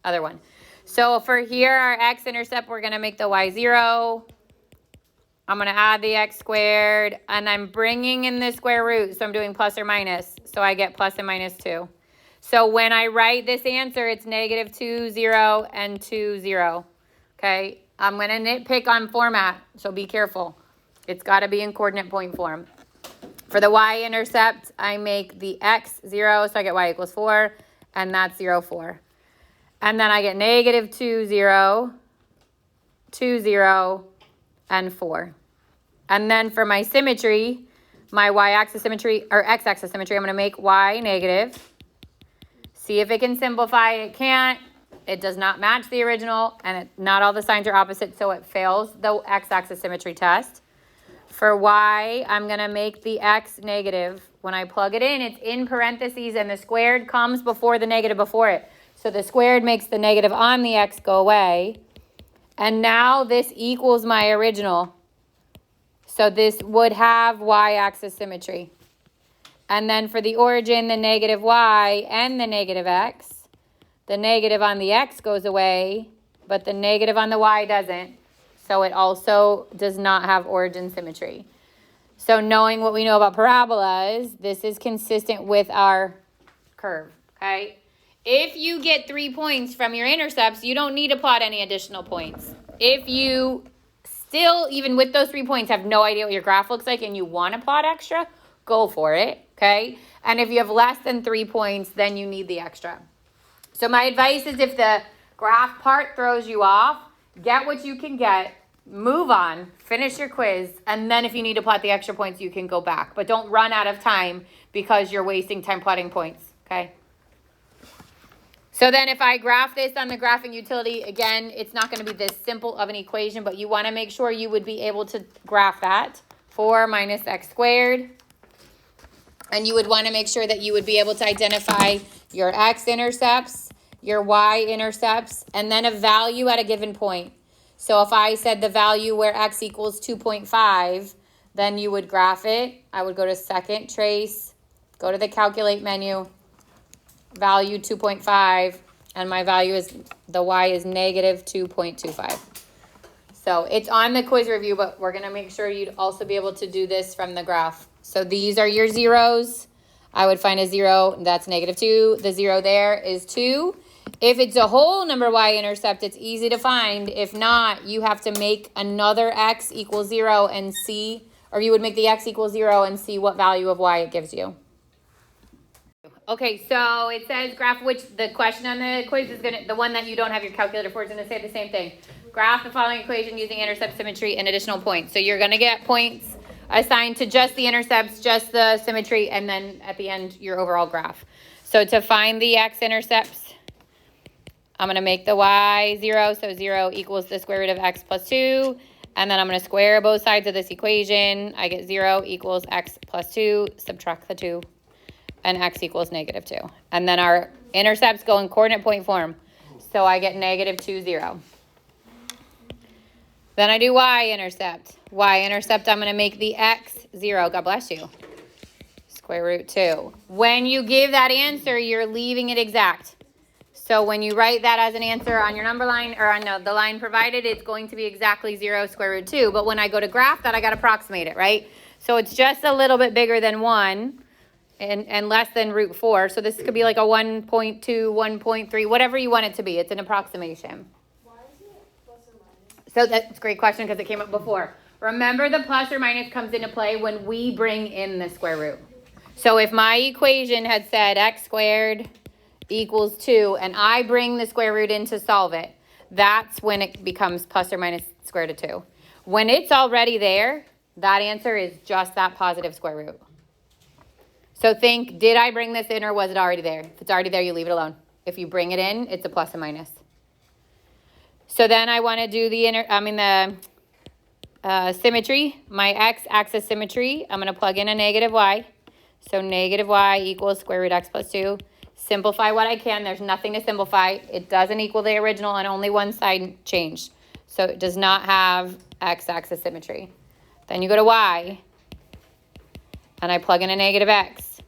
other one. So for here, our x-intercept, we're going to make the y 0. I'm going to add the x squared, and I'm bringing in the square root, so I'm doing plus or minus, so I get plus and minus 2. So when I write this answer, it's negative 2, 0, and 2, 0. Okay? I'm going to nitpick on format, so be careful. It's got to be in coordinate point form. For the y-intercept, I make the x 0, so I get y equals 4, and that's 0, 4. And then I get negative 2, 0, 2, 0, and 4. And then for my symmetry, my y-axis symmetry, or x-axis symmetry, I'm going to make y negative. See if it can simplify. It can't. It does not match the original, and not all the signs are opposite, so it fails the x-axis symmetry test. For y, I'm going to make the x negative. When I plug it in, it's in parentheses, and the squared comes before the negative before it. So the squared makes the negative on the x go away. And now this equals my original. So this would have y-axis symmetry. And then for the origin, the negative y and the negative x, the negative on the x goes away, but the negative on the y doesn't. So it also does not have origin symmetry. So knowing what we know about parabolas, this is consistent with our curve, okay? If you get 3 points from your intercepts, you don't need to plot any additional points. If you still, even with those 3 points, have no idea what your graph looks like and you want to plot extra, go for it, okay? And if you have less than 3 points, then you need the extra. So my advice is if the graph part throws you off, get what you can get, move on, finish your quiz, and then if you need to plot the extra points, you can go back. But don't run out of time because you're wasting time plotting points, okay? So then if I graph this on the graphing utility, again, it's not going to be this simple of an equation, but you want to make sure you would be able to graph that. 4 minus x squared. And you would want to make sure that you would be able to identify your x-intercepts, your y-intercepts, and then a value at a given point. So if I said the value where x equals 2.5, then you would graph it. I would go to second trace, go to the calculate menu, value 2.5, and my value is, the y is negative 2.25. So it's on the quiz review, but we're going to make sure you'd also be able to do this from the graph. So these are your zeros. I would find a 0, that's negative 2. The 0 there is 2. If it's a whole number y-intercept, it's easy to find. If not, you have to make another x equals 0 and see, or you would make the x equals 0 and see what value of y it gives you. Okay, so it says graph, which the question on the quiz is going to, the one that you don't have your calculator for, is going to say the same thing. Graph the following equation using intercept symmetry and additional points. So you're going to get points assigned to just the intercepts, just the symmetry, and then at the end, your overall graph. So to find the x-intercepts, I'm going to make the y 0, so 0 equals the square root of x plus 2, and then I'm going to square both sides of this equation. I get 0 equals x plus 2, subtract the 2, and x equals negative 2. And then our intercepts go in coordinate point form, so I get negative 2, 0. Then I do y-intercept. Y-intercept, I'm going to make the x 0. God bless you. Square root 2. When you give that answer, you're leaving it exact. So when you write that as an answer on your number line, or on the line provided, it's going to be exactly 0 square root 2. But when I go to graph that, I got to approximate it, right? So it's just a little bit bigger than 1 and less than root 4. So this could be like a 1.2, 1.3, whatever you want it to be. It's an approximation. Why is it plus or minus? So that's a great question because it came up before. Remember, the plus or minus comes into play when we bring in the square root. So if my equation had said x squared equals 2, and I bring the square root in to solve it, that's when it becomes plus or minus square root of 2. When it's already there, that answer is just that positive square root. So think, did I bring this in or was it already there? If it's already there, you leave it alone. If you bring it in, it's a plus and minus. So then I want to do the symmetry, my x-axis symmetry. I'm going to plug in a negative y. So negative y equals square root x plus 2. Simplify what I can. There's nothing to simplify. It doesn't equal the original and only one side changed. So it does not have x-axis symmetry. Then you go to y, and I plug in a negative x.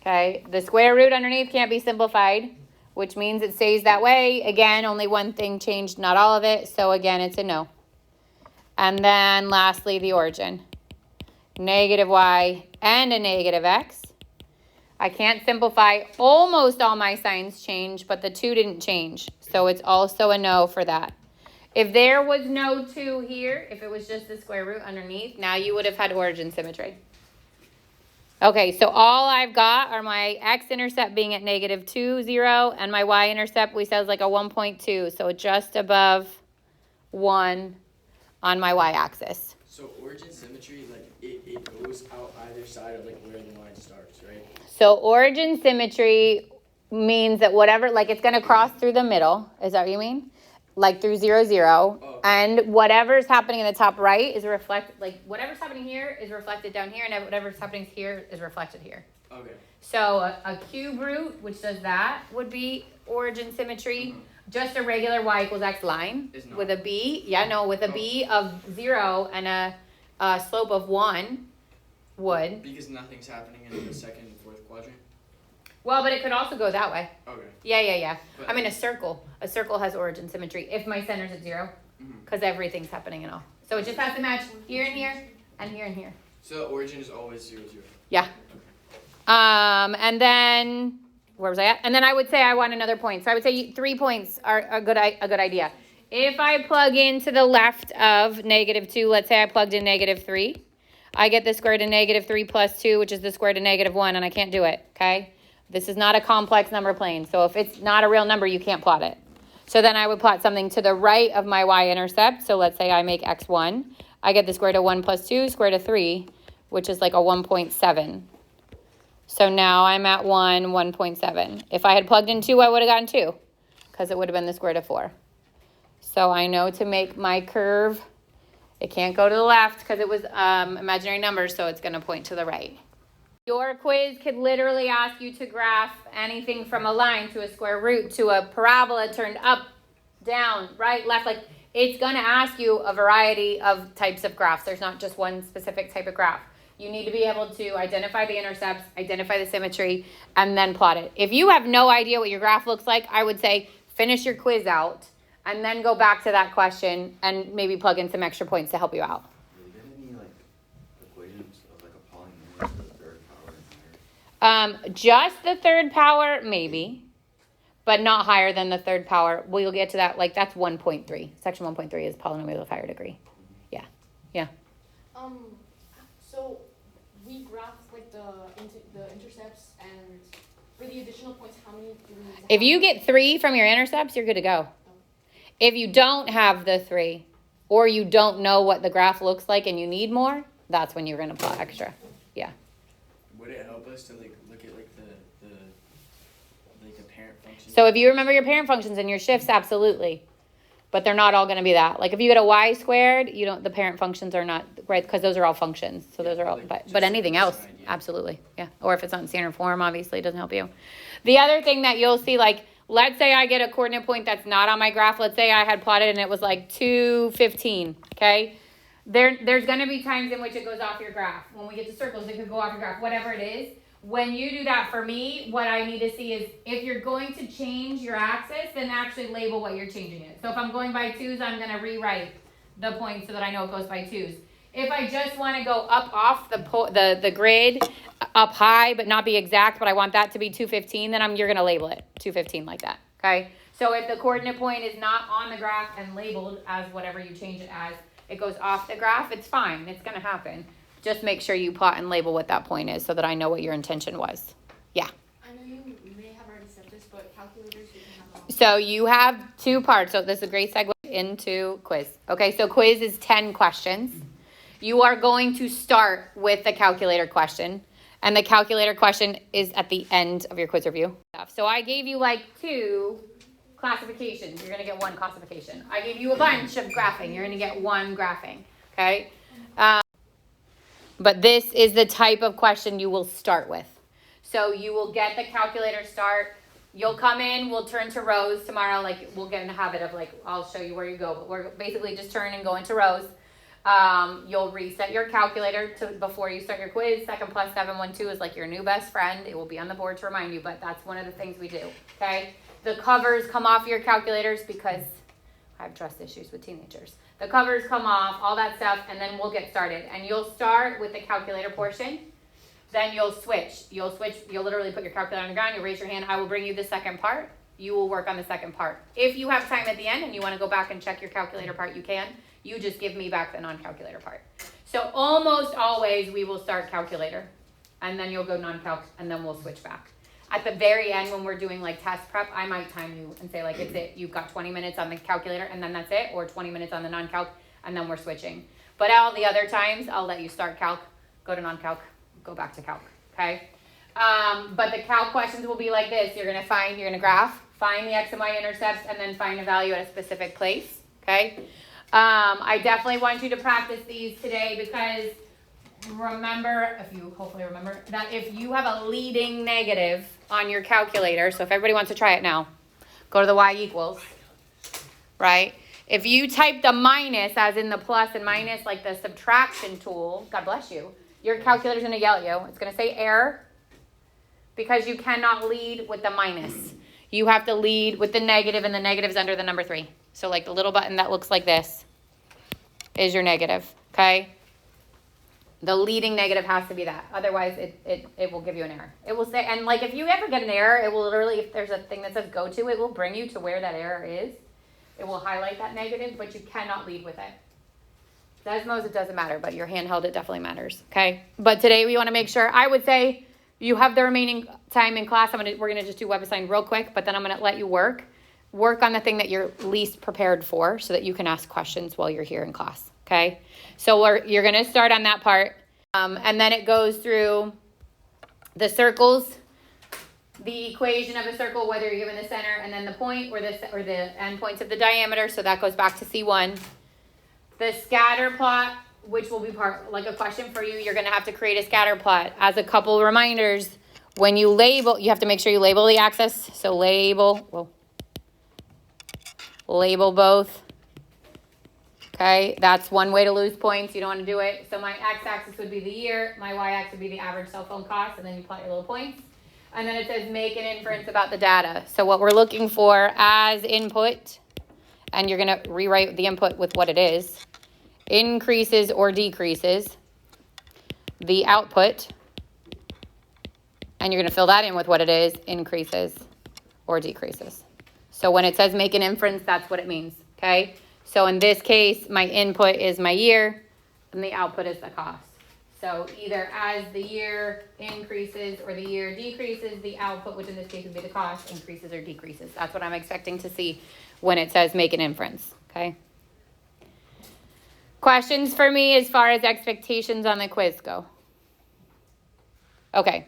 Okay, the square root underneath can't be simplified, which means it stays that way. Again, only one thing changed, not all of it. So again, it's a no. And then lastly, the origin. Negative y and a negative x. I can't simplify. Almost all my signs changed, but the 2 didn't change. So it's also a no for that. If there was no 2 here, if it was just the square root underneath, now you would have had origin symmetry. Okay, so all I've got are my x-intercept being at -2, 0, and my y-intercept, we said, is like a 1.2, so just above 1 on my y-axis. So origin symmetry, like it goes out either side of like where the line starts, right? So origin symmetry means that whatever, like it's going to cross through the middle. Is that what you mean? Like through 0, 0. Oh. And whatever's happening in the top right is reflected, like whatever's happening here is reflected down here, and whatever's happening here is reflected here. Okay. So a cube root, which does that, would be origin symmetry. Mhm. Just a regular y equals x line Is not. with a b. Yeah, no, with a b of 0 and a slope of 1 would. Because nothing's happening in the second and fourth quadrant. Well, but it could also go that way. Okay. Yeah. But- I mean, a circle has origin symmetry if my center's at 0, Mhm. because everything's happening and all. So it just has to match here and here and here and here. So the origin is always 0, 0. Yeah. And then where was I at? And then I would say I want another point. So I would say 3 points are a good idea. If I plug into the left of -2, let's say I plugged in -3, I get the square root of -3 plus 2, which is the square root of -1, and I can't do it, okay? This is not a complex number plane, so if it's not a real number, you can't plot it. So then I would plot something to the right of my y-intercept. So let's say I make x1. I get the square root of 1 plus 2, square root of 3, which is like a 1.7. So now I'm at 1.7. If I had plugged in 2, I would have gotten 2, because it would have been the square root of 4. So I know to make my curve, it can't go to the left because it was imaginary numbers, so it's going to point to the right. Your quiz could literally ask you to graph anything from a line to a square root to a parabola turned up, down, right, left. Like, it's going to ask you a variety of types of graphs. There's not just one specific type of graph. You need to be able to identify the intercepts, identify the symmetry, and then plot it. If you have no idea what your graph looks like, I would say finish your quiz out and then go back to that question and maybe plug in some extra points to help you out. Do you get any like equations of like a polynomial to the third power and higher? Just the third power, maybe, but not higher than the third power. We'll get to that. Like, that's 1.3. Section 1.3 is polynomial of higher degree. Yeah. So we graphed like the intercepts, and for the additional points, how many do we need to If have? you get 3 from your intercepts, you're good to go. If you don't have the 3, or you don't know what the graph looks like and you need more, that's when you're going to plot extra. Yeah. Would it help us to like look at like the parent function? So if you remember your parent functions and your shifts, absolutely. But they're not all going to be that. Like if you get a y squared, you don't. The parent functions are not, right, because those are all functions. So those are all. Like, But just anything give us else, an idea. absolutely, yeah. Or if it's on standard form, obviously, it doesn't help you. The other thing that you'll see, like, let's say I get a coordinate point that's not on my graph. Let's say I had plotted and it was like 215. Okay. There's going to be times in which it goes off your graph. When we get to circles, it could go off your graph. Whatever it is. When you do that, for me, what I need to see is if you're going to change your axis, then actually label what you're changing it. So if I'm going by 2s, I'm going to rewrite the point so that I know it goes by 2s. If I just want to go up off the grid, up high, but not be exact, but I want that to be 215, then you're going to label it 215 like that, okay? So if the coordinate point is not on the graph and labeled as whatever you change it as, it goes off the graph, it's fine. It's going to happen. Just make sure you plot and label what that point is so that I know what your intention was. Yeah. I know you may have already said this, but calculators, you can have them. So you have 2 parts. So this is a great segue into quiz. Okay, so quiz is 10 questions. You are going to start with the calculator question. And the calculator question is at the end of your quiz review. So I gave you like 2 classifications. You're going to get 1 classification. I gave you a bunch of graphing. You're going to get 1 graphing. Okay? But this is the type of question you will start with. So you will get the calculator start. You'll come in, we'll turn to rows tomorrow. Like, we'll get in the habit of, like, I'll show you where you go. But we're basically just turn and go into rows. You'll reset your calculator before you start your quiz. Second plus 712 is like your new best friend. It will be on the board to remind you, but that's one of the things we do, okay? The covers come off your calculators because I have trust issues with teenagers. The covers come off, all that stuff, and then we'll get started. And you'll start with the calculator portion. Then you'll switch. You'll literally put your calculator on the ground. You'll raise your hand. I will bring you the second part. You will work on the second part. If you have time at the end and you want to go back and check your calculator part, you can. You just give me back the non-calculator part. So almost always we will start calculator. And then you'll go non-calc, and then we'll switch back. At the very end, when we're doing like test prep, I might time you and say like, it's it. You've got 20 minutes on the calculator, and then that's it. Or 20 minutes on the non-calc, and then we're switching. But all the other times, I'll let you start calc, go to non-calc, go back to calc, okay? But the calc questions will be like this. You're gonna graph, find the x and y intercepts, and then find a value at a specific place, okay? I definitely want you to practice these today because remember, hopefully remember, that if you have a leading negative on your calculator, so if everybody wants to try it now, go to the y equals, right? If you type the minus as in the plus and minus, like the subtraction tool, God bless you, your calculator's gonna yell at you. It's gonna say error because you cannot lead with the minus. You have to lead with the negative, and the negative's under the number 3. So like the little button that looks like this is your negative, okay? The leading negative has to be that. Otherwise, it will give you an error. It will say, and like if you ever get an error, it will literally, if there's a thing that says go to, it will bring you to where that error is. It will highlight that negative, but you cannot lead with it. Desmos, it doesn't matter, but your handheld, it definitely matters, okay? But today we want to make sure, I would say you have the remaining time in class. We're gonna just do web assign real quick, but then I'm gonna let you work on the thing that you're least prepared for so that you can ask questions while you're here in class, okay? So you're gonna start on that part, and then it goes through the circles, the equation of a circle, whether you're given the center and then the point or the end points of the diameter, so that goes back to C1. The scatter plot, which will be like a question for you, you're gonna have to create a scatter plot. As a couple reminders, when you label, you have to make sure you label the axis. So label both. Okay, that's one way to lose points. You don't want to do it. So my x-axis would be the year, my y-axis would be the average cell phone cost, and then you plot your little points. And then it says make an inference about the data. So what we're looking for as input, and you're going to rewrite the input with what it is, increases or decreases the output, and you're going to fill that in with what it is, increases or decreases. So when it says make an inference, that's what it means, okay? So in this case, my input is my year, and the output is the cost. So either as the year increases or the year decreases, the output, which in this case would be the cost, increases or decreases. That's what I'm expecting to see when it says make an inference, okay? Questions for me as far as expectations on the quiz go? Okay,